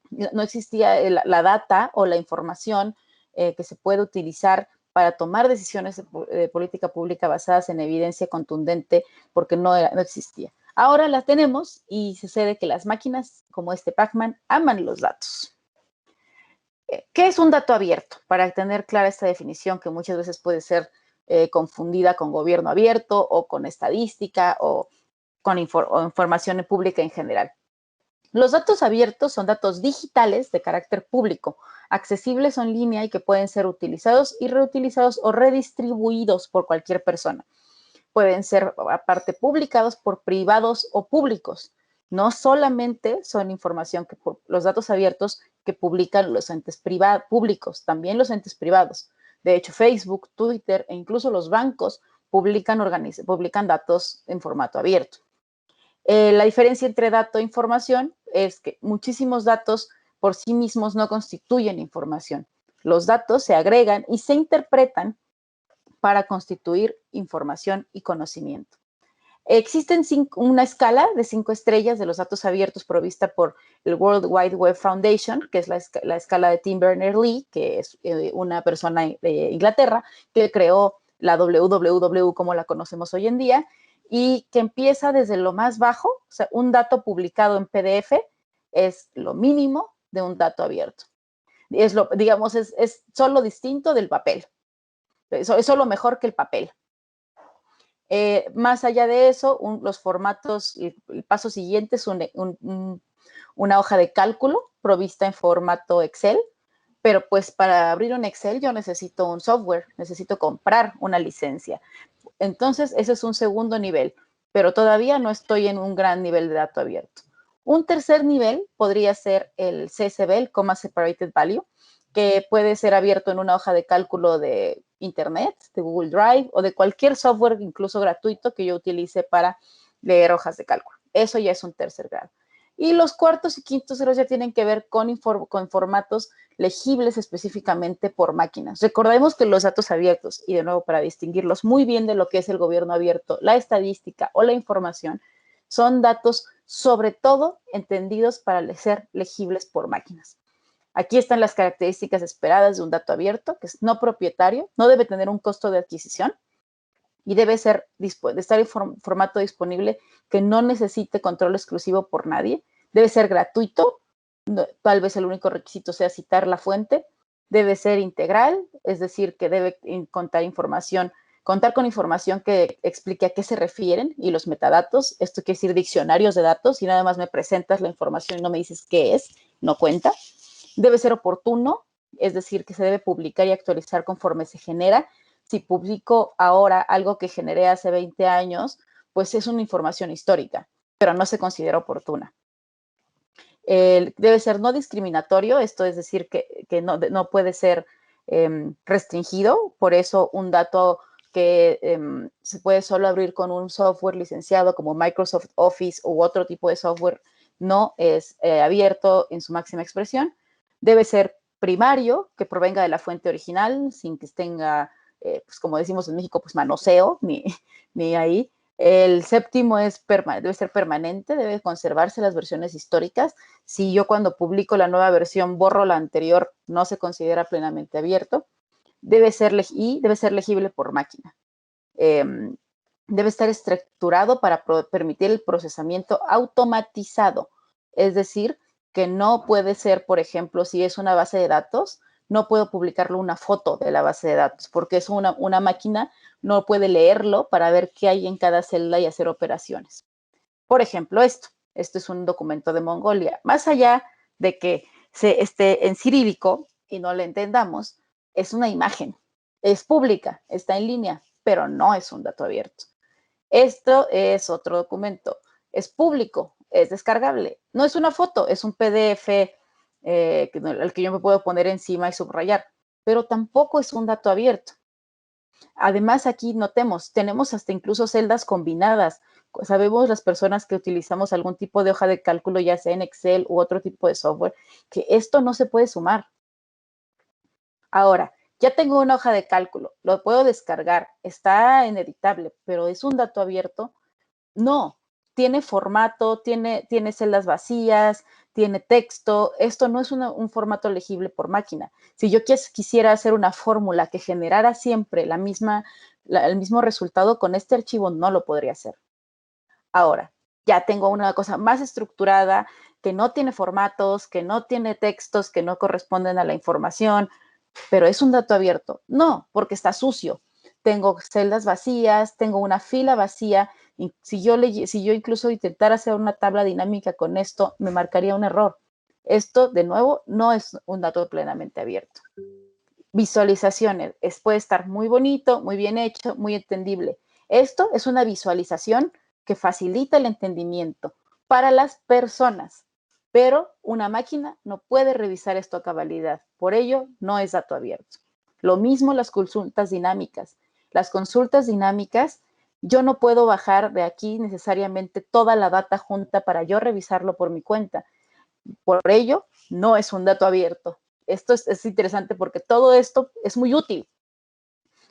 la data o la información que se puede utilizar para tomar decisiones de política pública basadas en evidencia contundente, porque no existía. Ahora la tenemos y sucede que las máquinas como este Pac-Man aman los datos. ¿Qué es un dato abierto? Para tener clara esta definición que muchas veces puede ser confundida con gobierno abierto o con estadística o con información pública en general. Los datos abiertos son datos digitales de carácter público, accesibles en línea y que pueden ser utilizados y reutilizados o redistribuidos por cualquier persona. Pueden ser aparte publicados por privados o públicos. No solamente son información los datos abiertos que publican los entes públicos, también los entes privados. De hecho, Facebook, Twitter e incluso los bancos publican datos en formato abierto. La diferencia entre dato e información es que muchísimos datos por sí mismos no constituyen información. Los datos se agregan y se interpretan para constituir información y conocimiento. Existen una escala de 5 estrellas de los datos abiertos provista por el World Wide Web Foundation, que es la escala de Tim Berners-Lee, que es una persona de Inglaterra que creó la WWW como la conocemos hoy en día, y que empieza desde lo más bajo. O sea, un dato publicado en PDF es lo mínimo de un dato abierto. Es solo distinto del papel. Es solo mejor que el papel. Más allá de eso, los formatos, el paso siguiente es una hoja de cálculo provista en formato Excel, pero pues para abrir un Excel yo necesito un software, necesito comprar una licencia. Entonces, ese es un segundo nivel, pero todavía no estoy en un gran nivel de dato abierto. Un tercer nivel podría ser el CSV, el Comma Separated Value, que puede ser abierto en una hoja de cálculo de Internet, de Google Drive o de cualquier software, incluso gratuito, que yo utilice para leer hojas de cálculo. Eso ya es un tercer grado. Y los cuartos y quintos grados ya tienen que ver con formatos legibles específicamente por máquinas. Recordemos que los datos abiertos, y de nuevo para distinguirlos muy bien de lo que es el gobierno abierto, la estadística o la información, son datos sobre todo entendidos para ser legibles por máquinas. Aquí están las características esperadas de un dato abierto, que es no propietario, no debe tener un costo de adquisición y debe estar en formato disponible que no necesite control exclusivo por nadie. Debe ser gratuito, tal vez el único requisito sea citar la fuente. Debe ser integral, es decir, que debe contar con información que explique a qué se refieren y los metadatos. Esto quiere decir diccionarios de datos, y nada más me presentas la información y no me dices qué es, no cuenta. Debe ser oportuno, es decir, que se debe publicar y actualizar conforme se genera. Si publico ahora algo que generé hace 20 años, pues es una información histórica, pero no se considera oportuna. Debe ser no discriminatorio, esto es decir, que no puede ser restringido, por eso un dato que se puede solo abrir con un software licenciado como Microsoft Office u otro tipo de software no es abierto en su máxima expresión. Debe ser primario, que provenga de la fuente original, sin que tenga, pues como decimos en México, pues manoseo, ni ahí. El séptimo debe ser permanente, debe conservarse las versiones históricas. Si yo cuando publico la nueva versión borro la anterior, no se considera plenamente abierto. Debe ser legible por máquina. Debe estar estructurado para permitir el procesamiento automatizado. Es decir, que no puede ser, por ejemplo, si es una base de datos, no puedo publicarle una foto de la base de datos, porque es una máquina, no puede leerlo para ver qué hay en cada celda y hacer operaciones. Por ejemplo, esto es un documento de Mongolia. Más allá de que esté en cirílico y no le entendamos, es una imagen, es pública, está en línea, pero no es un dato abierto. Esto es otro documento, es público, es descargable, no es una foto, es un PDF al que yo me puedo poner encima y subrayar, pero tampoco es un dato abierto. Además, aquí notemos, tenemos hasta incluso celdas combinadas. Sabemos las personas que utilizamos algún tipo de hoja de cálculo, ya sea en Excel u otro tipo de software, que esto no se puede sumar. Ahora, ya tengo una hoja de cálculo, lo puedo descargar, está ineditable, pero ¿es un dato abierto? No, tiene formato, tiene celdas vacías, tiene texto. Esto no es un formato legible por máquina. Si yo quisiera hacer una fórmula que generara siempre el mismo resultado, con este archivo no lo podría hacer. Ahora, ya tengo una cosa más estructurada, que no tiene formatos, que no tiene textos, que no corresponden a la información, pero es un dato abierto. No, porque está sucio. Tengo celdas vacías, tengo una fila vacía. Y si yo incluso intentara hacer una tabla dinámica con esto, me marcaría un error. Esto, de nuevo, no es un dato plenamente abierto. Visualizaciones. Puede estar muy bonito, muy bien hecho, muy entendible. Esto es una visualización que facilita el entendimiento para las personas, pero una máquina no puede revisar esto a cabalidad. Por ello, no es dato abierto. Lo mismo las consultas dinámicas. Las consultas dinámicas, yo no puedo bajar de aquí necesariamente toda la data junta para yo revisarlo por mi cuenta. Por ello, no es un dato abierto. Esto es interesante porque todo esto es muy útil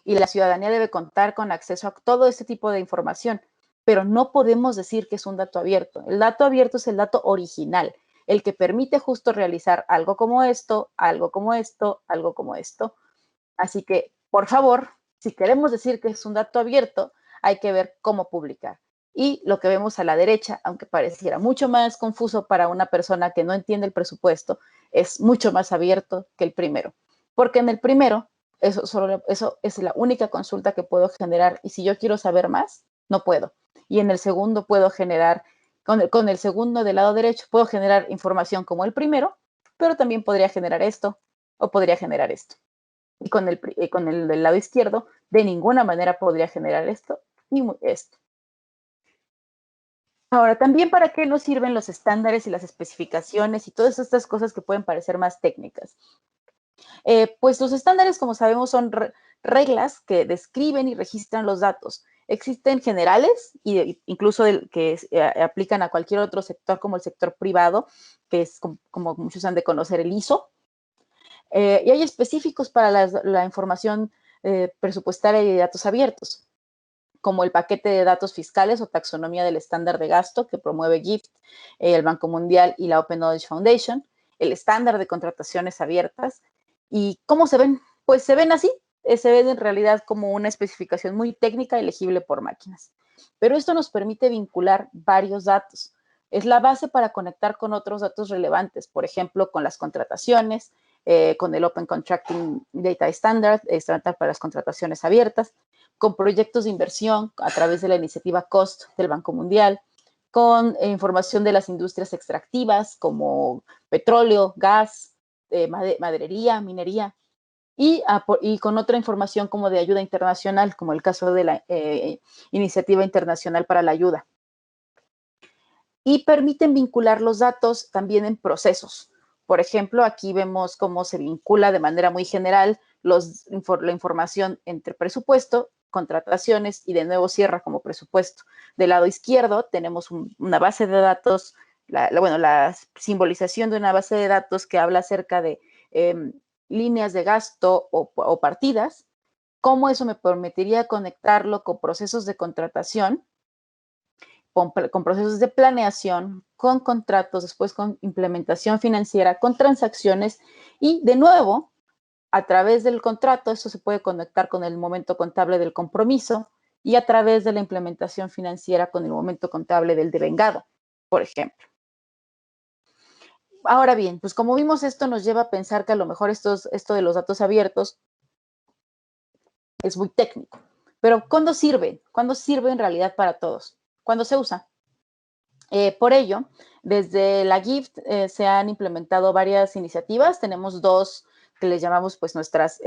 y la ciudadanía debe contar con acceso a todo este tipo de información, pero no podemos decir que es un dato abierto. El dato abierto es el dato original, el que permite justo realizar algo como esto, algo como esto, algo como esto. Así que, por favor, si queremos decir que es un dato abierto, hay que ver cómo publicar. Y lo que vemos a la derecha, aunque pareciera mucho más confuso para una persona que no entiende el presupuesto, es mucho más abierto que el primero. Porque en el primero, eso es la única consulta que puedo generar. Y si yo quiero saber más, no puedo. Y en el segundo puedo generar, con el segundo del lado derecho, puedo generar información como el primero, pero también podría generar esto o podría generar esto. Y con el del lado izquierdo, de ninguna manera podría generar esto ni esto. Ahora, también para qué nos sirven los estándares y las especificaciones y todas estas cosas que pueden parecer más técnicas. Pues los estándares, como sabemos, son reglas que describen y registran los datos. Existen generales e incluso que aplican a cualquier otro sector como el sector privado, que es como muchos han de conocer el ISO. Y hay específicos para la información presupuestaria y de datos abiertos, como el paquete de datos fiscales o taxonomía del estándar de gasto que promueve GIFT, el Banco Mundial y la Open Knowledge Foundation, el estándar de contrataciones abiertas. ¿Y cómo se ven? Pues se ven así, se ven en realidad como una especificación muy técnica y legible por máquinas. Pero esto nos permite vincular varios datos. Es la base para conectar con otros datos relevantes, por ejemplo, con las contrataciones, con el Open Contracting Data Standard, estándar para las contrataciones abiertas, con proyectos de inversión a través de la iniciativa COST del Banco Mundial, con información de las industrias extractivas como petróleo, gas, maderería, minería, y con otra información como de ayuda internacional, como el caso de la Iniciativa Internacional para la Ayuda. Y permiten vincular los datos también en procesos. Por ejemplo, aquí vemos cómo se vincula de manera muy general la información entre presupuesto, contrataciones y de nuevo cierra como presupuesto. Del lado izquierdo tenemos una base de datos, la simbolización de una base de datos que habla acerca de líneas de gasto o partidas, cómo eso me permitiría conectarlo con procesos de contratación, con procesos de planeación, con contratos, después con implementación financiera, con transacciones y de nuevo, a través del contrato, eso se puede conectar con el momento contable del compromiso y a través de la implementación financiera con el momento contable del devengado, por ejemplo. Ahora bien, pues como vimos, esto nos lleva a pensar que a lo mejor esto de los datos abiertos es muy técnico. Pero ¿cuándo sirve? ¿Cuándo sirve en realidad para todos? ¿Cuándo se usa? Por ello, desde la GIFT se han implementado varias iniciativas. Tenemos dos que les llamamos pues nuestras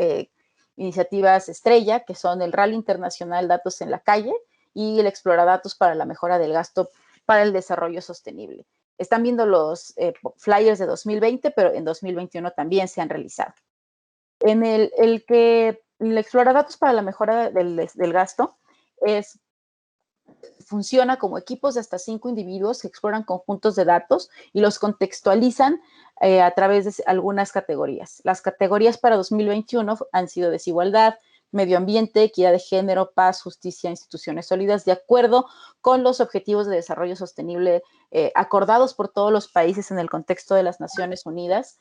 iniciativas estrella, que son el Rally Internacional Datos en la Calle y el Exploradatos para la mejora del gasto para el desarrollo sostenible. Están viendo los flyers de 2020, pero en 2021 también se han realizado. En el Exploradatos para la mejora del gasto funciona como equipos de hasta 5 individuos que exploran conjuntos de datos y los contextualizan a través de algunas categorías. Las categorías para 2021 han sido desigualdad, medio ambiente, equidad de género, paz, justicia, instituciones sólidas, de acuerdo con los objetivos de desarrollo sostenible acordados por todos los países en el contexto de las Naciones Unidas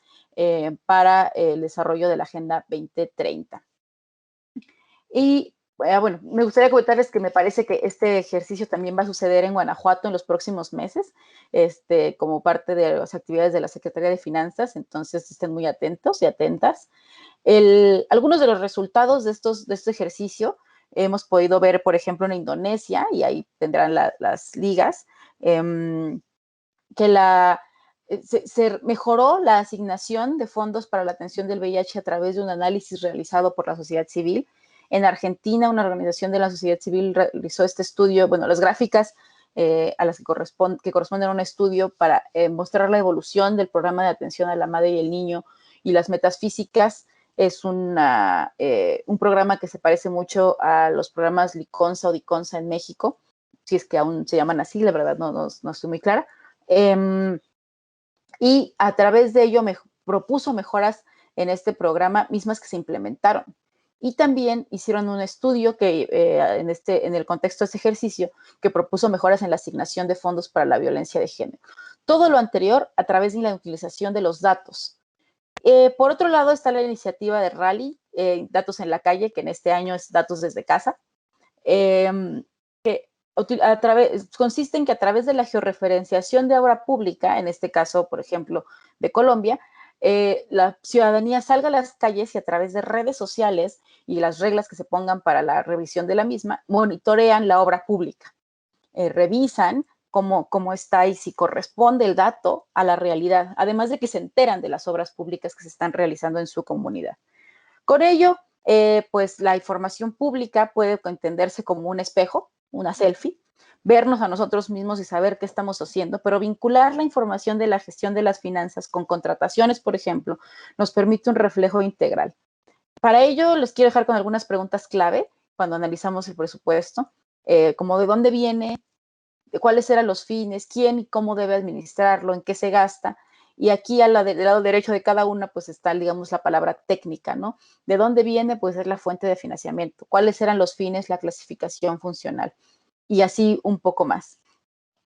para el desarrollo de la Agenda 2030. Y bueno, me gustaría comentarles que me parece que este ejercicio también va a suceder en Guanajuato en los próximos meses, como parte de las actividades de la Secretaría de Finanzas, entonces estén muy atentos y atentas. Algunos de los resultados de este ejercicio hemos podido ver, por ejemplo, en Indonesia, y ahí tendrán las ligas, que se mejoró la asignación de fondos para la atención del VIH a través de un análisis realizado por la sociedad civil. En Argentina, una organización de la sociedad civil realizó este estudio, bueno, las gráficas a las que corresponden a un estudio para mostrar la evolución del programa de atención a la madre y el niño y las metas físicas. Es un programa que se parece mucho a los programas Liconza o Diconza en México, si es que aún se llaman así, la verdad no estoy muy clara. Y a través de ello propuso mejoras en este programa, mismas que se implementaron. Y también hicieron un estudio que en el contexto de este ejercicio que propuso mejoras en la asignación de fondos para la violencia de género. Todo lo anterior a través de la utilización de los datos. Por otro lado está la iniciativa de Rally, Datos en la Calle, que en este año es Datos desde Casa, que consiste en que a través de la georreferenciación de obra pública, en este caso, por ejemplo, de Colombia, la ciudadanía salga a las calles y a través de redes sociales y las reglas que se pongan para la revisión de la misma, monitorean la obra pública, revisan cómo está y si corresponde el dato a la realidad, además de que se enteran de las obras públicas que se están realizando en su comunidad. Con ello, pues la información pública puede entenderse como un espejo, una selfie, vernos a nosotros mismos y saber qué estamos haciendo, pero vincular la información de la gestión de las finanzas con contrataciones, por ejemplo, nos permite un reflejo integral. Para ello, les quiero dejar con algunas preguntas clave cuando analizamos el presupuesto, como de dónde viene, de cuáles eran los fines, quién y cómo debe administrarlo, en qué se gasta. Y aquí del lado derecho de cada una, pues está, digamos, la palabra técnica, ¿no? ¿De dónde viene? Pues es la fuente de financiamiento. ¿Cuáles eran los fines? La clasificación funcional. Y así un poco más.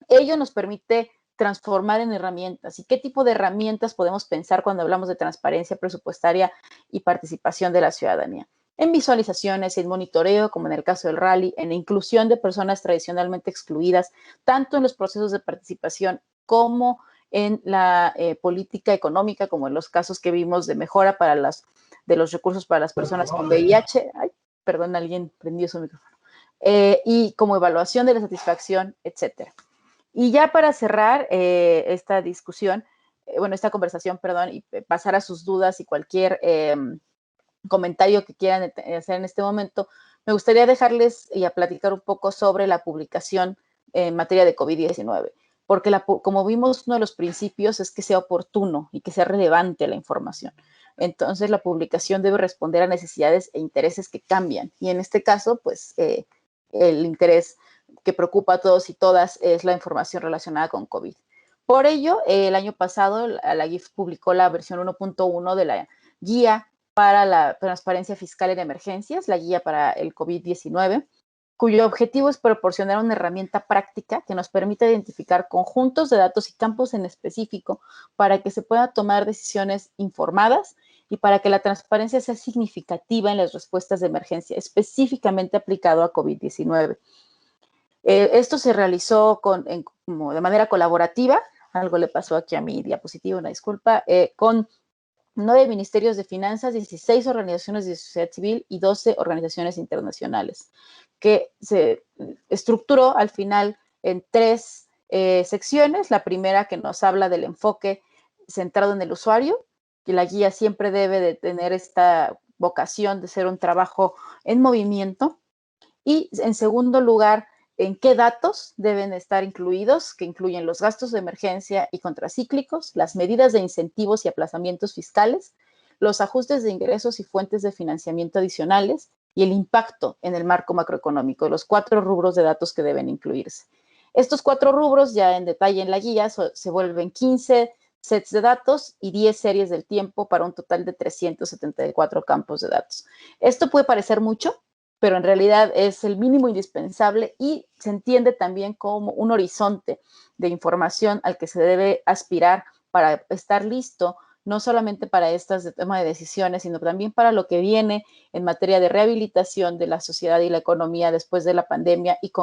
Ello nos permite transformar en herramientas. ¿Y qué tipo de herramientas podemos pensar cuando hablamos de transparencia presupuestaria y participación de la ciudadanía? En visualizaciones, en monitoreo, como en el caso del rally, en la inclusión de personas tradicionalmente excluidas, tanto en los procesos de participación como en la política económica, como en los casos que vimos de mejora de los recursos para las personas con VIH. Ay, perdón, alguien prendió su micrófono. Y como evaluación de la satisfacción, etcétera. Y ya para cerrar esta discusión, esta conversación, perdón, y pasar a sus dudas y cualquier comentario que quieran hacer en este momento, me gustaría dejarles y a platicar un poco sobre la publicación en materia de COVID-19, porque como vimos, uno de los principios es que sea oportuno y que sea relevante la información. Entonces, la publicación debe responder a necesidades e intereses que cambian. Y en este caso, pues, el interés que preocupa a todos y todas es la información relacionada con COVID. Por ello, el año pasado, la GIF publicó la versión 1.1 de la guía para la transparencia fiscal en emergencias, la guía para el COVID-19, cuyo objetivo es proporcionar una herramienta práctica que nos permita identificar conjuntos de datos y campos en específico para que se puedan tomar decisiones informadas y para que la transparencia sea significativa en las respuestas de emergencia, específicamente aplicado a COVID-19. Esto se realizó como de manera colaborativa, algo le pasó aquí a mi diapositiva, una disculpa, con 9 ministerios de finanzas, 16 organizaciones de sociedad civil y 12 organizaciones internacionales, que se estructuró al final en 3 secciones. La primera que nos habla del enfoque centrado en el usuario, que la guía siempre debe de tener esta vocación de ser un trabajo en movimiento. Y en segundo lugar, en qué datos deben estar incluidos, que incluyen los gastos de emergencia y contracíclicos, las medidas de incentivos y aplazamientos fiscales, los ajustes de ingresos y fuentes de financiamiento adicionales y el impacto en el marco macroeconómico, los 4 rubros de datos que deben incluirse. Estos 4 rubros, ya en detalle en la guía, se vuelven 15 sets de datos y 10 series del tiempo para un total de 374 campos de datos. Esto puede parecer mucho, pero en realidad es el mínimo indispensable y se entiende también como un horizonte de información al que se debe aspirar para estar listo, no solamente para estas de toma de decisiones, sino también para lo que viene en materia de rehabilitación de la sociedad y la economía después de la pandemia y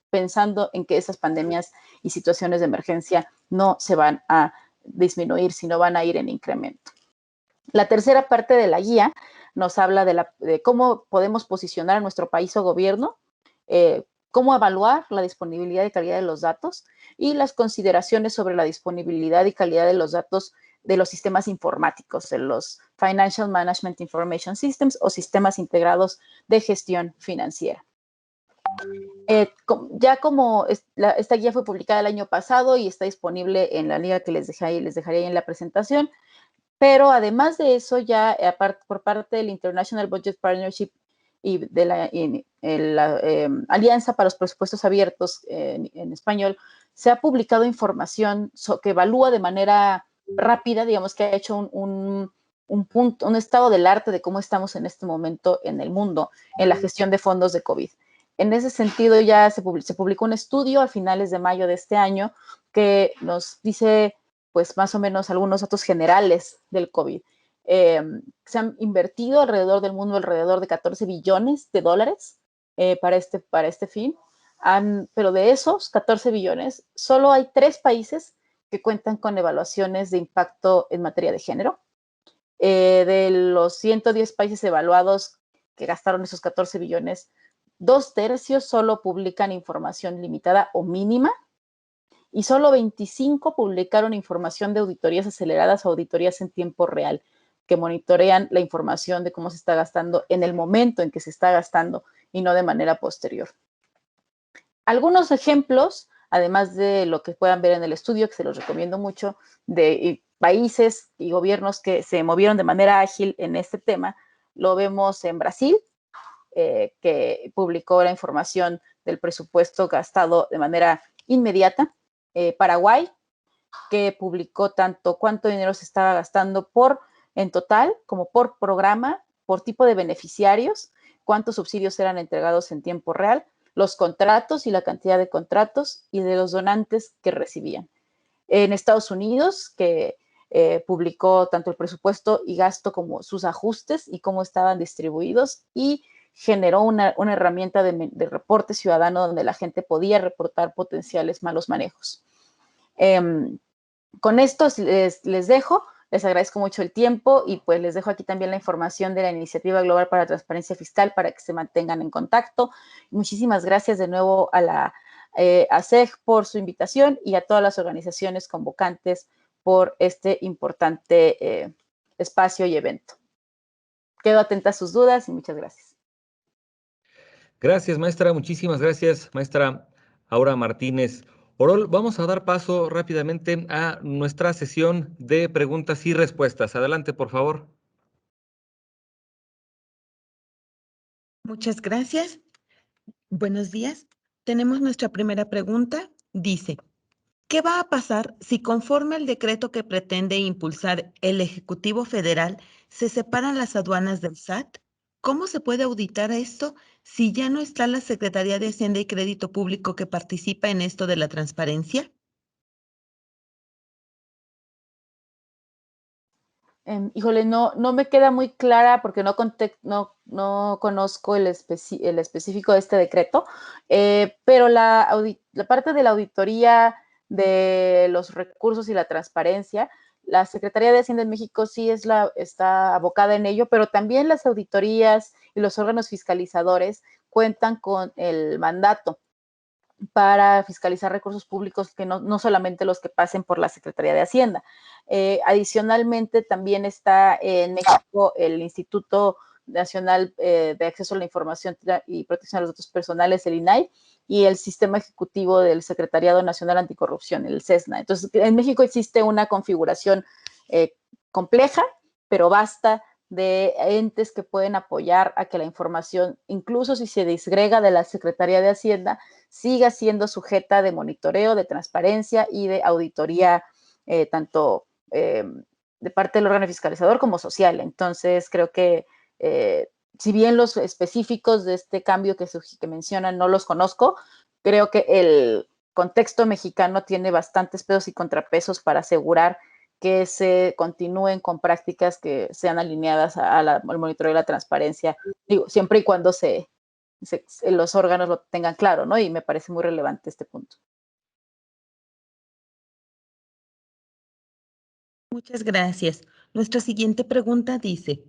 pensando en que esas pandemias y situaciones de emergencia no se van a disminuir, sino van a ir en incremento. La tercera parte de la guía nos habla de cómo podemos posicionar a nuestro país o gobierno, cómo evaluar la disponibilidad y calidad de los datos y las consideraciones sobre la disponibilidad y calidad de los datos de los sistemas informáticos, de los Financial Management Information Systems o sistemas integrados de gestión financiera. Ya como esta guía fue publicada el año pasado y está disponible en la liga que les dejaré ahí en la presentación, pero además de eso, ya por parte del International Budget Partnership y de la Alianza para los Presupuestos Abiertos en español, se ha publicado información que evalúa de manera rápida, digamos que ha hecho un estado del arte de cómo estamos en este momento en el mundo en la gestión de fondos de COVID. En ese sentido, ya se publicó un estudio a finales de mayo de este año que nos dice pues más o menos algunos datos generales del COVID. Se han invertido alrededor del mundo alrededor de 14 billones de dólares para este fin, pero de esos 14 billones, solo hay 3 países que cuentan con evaluaciones de impacto en materia de género. De los 110 países evaluados que gastaron esos 14 billones, 2/3 solo publican información limitada o mínima y solo 25 publicaron información de auditorías aceleradas o auditorías en tiempo real, que monitorean la información de cómo se está gastando en el momento en que se está gastando y no de manera posterior. Algunos ejemplos, además de lo que puedan ver en el estudio, que se los recomiendo mucho, de países y gobiernos que se movieron de manera ágil en este tema, lo vemos en Brasil, que publicó la información del presupuesto gastado de manera inmediata. Paraguay, que publicó tanto cuánto dinero se estaba gastando en total como por programa, por tipo de beneficiarios, cuántos subsidios eran entregados en tiempo real, los contratos y la cantidad de contratos y de los donantes que recibían. En Estados Unidos, que publicó tanto el presupuesto y gasto como sus ajustes y cómo estaban distribuidos y generó una herramienta de reporte ciudadano donde la gente podía reportar potenciales malos manejos. Con esto les dejo, les agradezco mucho el tiempo y pues les dejo aquí también la información de la Iniciativa Global para la Transparencia Fiscal para que se mantengan en contacto. Muchísimas gracias de nuevo a la ASEG por su invitación y a todas las organizaciones convocantes por este importante espacio y evento. Quedo atenta a sus dudas y muchas gracias. Gracias, maestra. Muchísimas gracias, maestra Aura Martínez Orol. Vamos a dar paso rápidamente a nuestra sesión de preguntas y respuestas. Adelante, por favor. Muchas gracias. Buenos días. Tenemos nuestra primera pregunta. Dice, ¿qué va a pasar si conforme al decreto que pretende impulsar el Ejecutivo Federal se separan las aduanas del SAT? ¿Cómo se puede auditar esto si ya no está la Secretaría de Hacienda y Crédito Público que participa en esto de la transparencia? Híjole, no me queda muy clara porque no conozco el específico de este decreto, pero la parte de la auditoría de los recursos y la transparencia, la Secretaría de Hacienda en México sí está abocada en ello, pero también las auditorías y los órganos fiscalizadores cuentan con el mandato para fiscalizar recursos públicos que no solamente los que pasen por la Secretaría de Hacienda. Adicionalmente, también está en México el Instituto Nacional de Acceso a la Información y Protección de los Datos Personales, el INAI, y el Sistema Ejecutivo del Secretariado Nacional Anticorrupción, el CESNA. Entonces, en México existe una configuración compleja, pero vasta, de entes que pueden apoyar a que la información, incluso si se disgrega de la Secretaría de Hacienda, siga siendo sujeta de monitoreo, de transparencia y de auditoría, tanto de parte del órgano fiscalizador como social. Entonces, creo que si bien los específicos de este cambio que mencionan no los conozco, creo que el contexto mexicano tiene bastantes pesos y contrapesos para asegurar que se continúen con prácticas que sean alineadas al monitoreo y la transparencia, digo, siempre y cuando los órganos lo tengan claro, ¿no? Y me parece muy relevante este punto. Muchas gracias. Nuestra siguiente pregunta dice,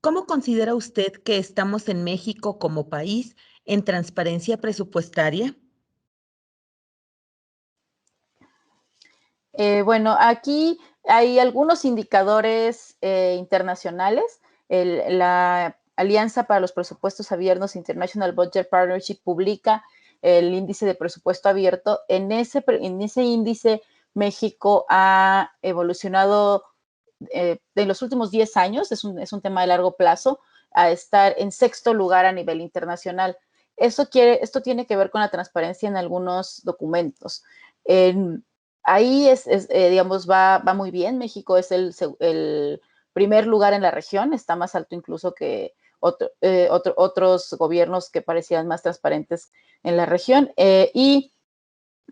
¿cómo considera usted que estamos en México como país en transparencia presupuestaria? Bueno, aquí hay algunos indicadores internacionales. La Alianza para los Presupuestos Abiertos, International Budget Partnership, publica el índice de presupuesto abierto. En ese índice, México ha evolucionado en los últimos 10 años, es un tema de largo plazo, a estar en 6º lugar a nivel internacional. Esto tiene que ver con la transparencia en algunos documentos. Ahí digamos, va muy bien. México es el primer lugar en la región, está más alto incluso que otros gobiernos que parecían más transparentes en la región. Y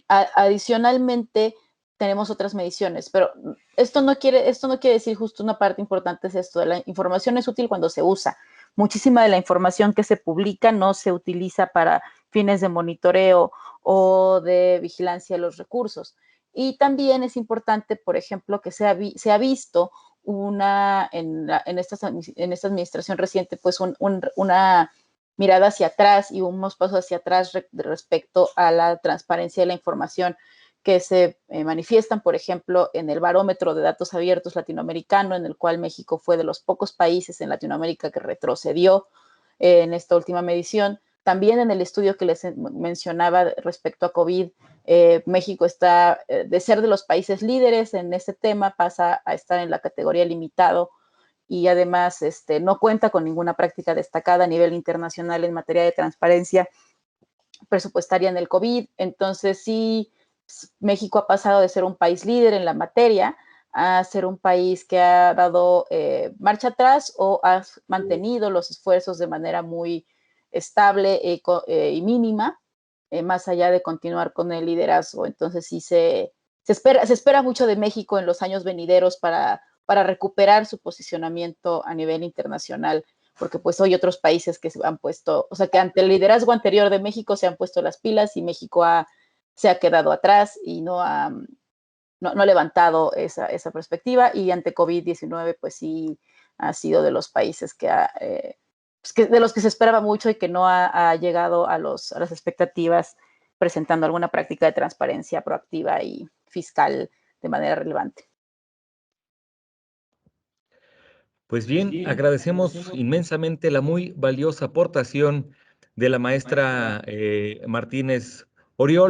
adicionalmente tenemos otras mediciones, pero esto no quiere decir, justo una parte importante es esto, la información es útil cuando se usa. Muchísima de la información que se publica no se utiliza para fines de monitoreo o de vigilancia de los recursos. Y también es importante, por ejemplo, que se ha visto en esta administración reciente, pues una mirada hacia atrás y unos pasos hacia atrás respecto a la transparencia de la información que se manifiestan, por ejemplo, en el barómetro de datos abiertos latinoamericano, en el cual México fue de los pocos países en Latinoamérica que retrocedió en esta última medición. También en el estudio que les mencionaba respecto a COVID, México está, de ser de los países líderes en este tema, pasa a estar en la categoría limitado y además no cuenta con ninguna práctica destacada a nivel internacional en materia de transparencia presupuestaria en el COVID. Entonces, sí, México ha pasado de ser un país líder en la materia a ser un país que ha dado marcha atrás o ha mantenido los esfuerzos de manera muy estable y mínima, más allá de continuar con el liderazgo. Entonces, sí se espera mucho de México en los años venideros para recuperar su posicionamiento a nivel internacional, porque pues hay otros países que se han puesto, o sea, que ante el liderazgo anterior de México se han puesto las pilas y México se ha quedado atrás y no ha levantado esa perspectiva, y ante COVID-19 pues sí ha sido de los países de los que se esperaba mucho y que no ha llegado a las expectativas, presentando alguna práctica de transparencia proactiva y fiscal de manera relevante. Pues bien, agradecemos inmensamente la muy valiosa aportación de la maestra Martínez Oriol.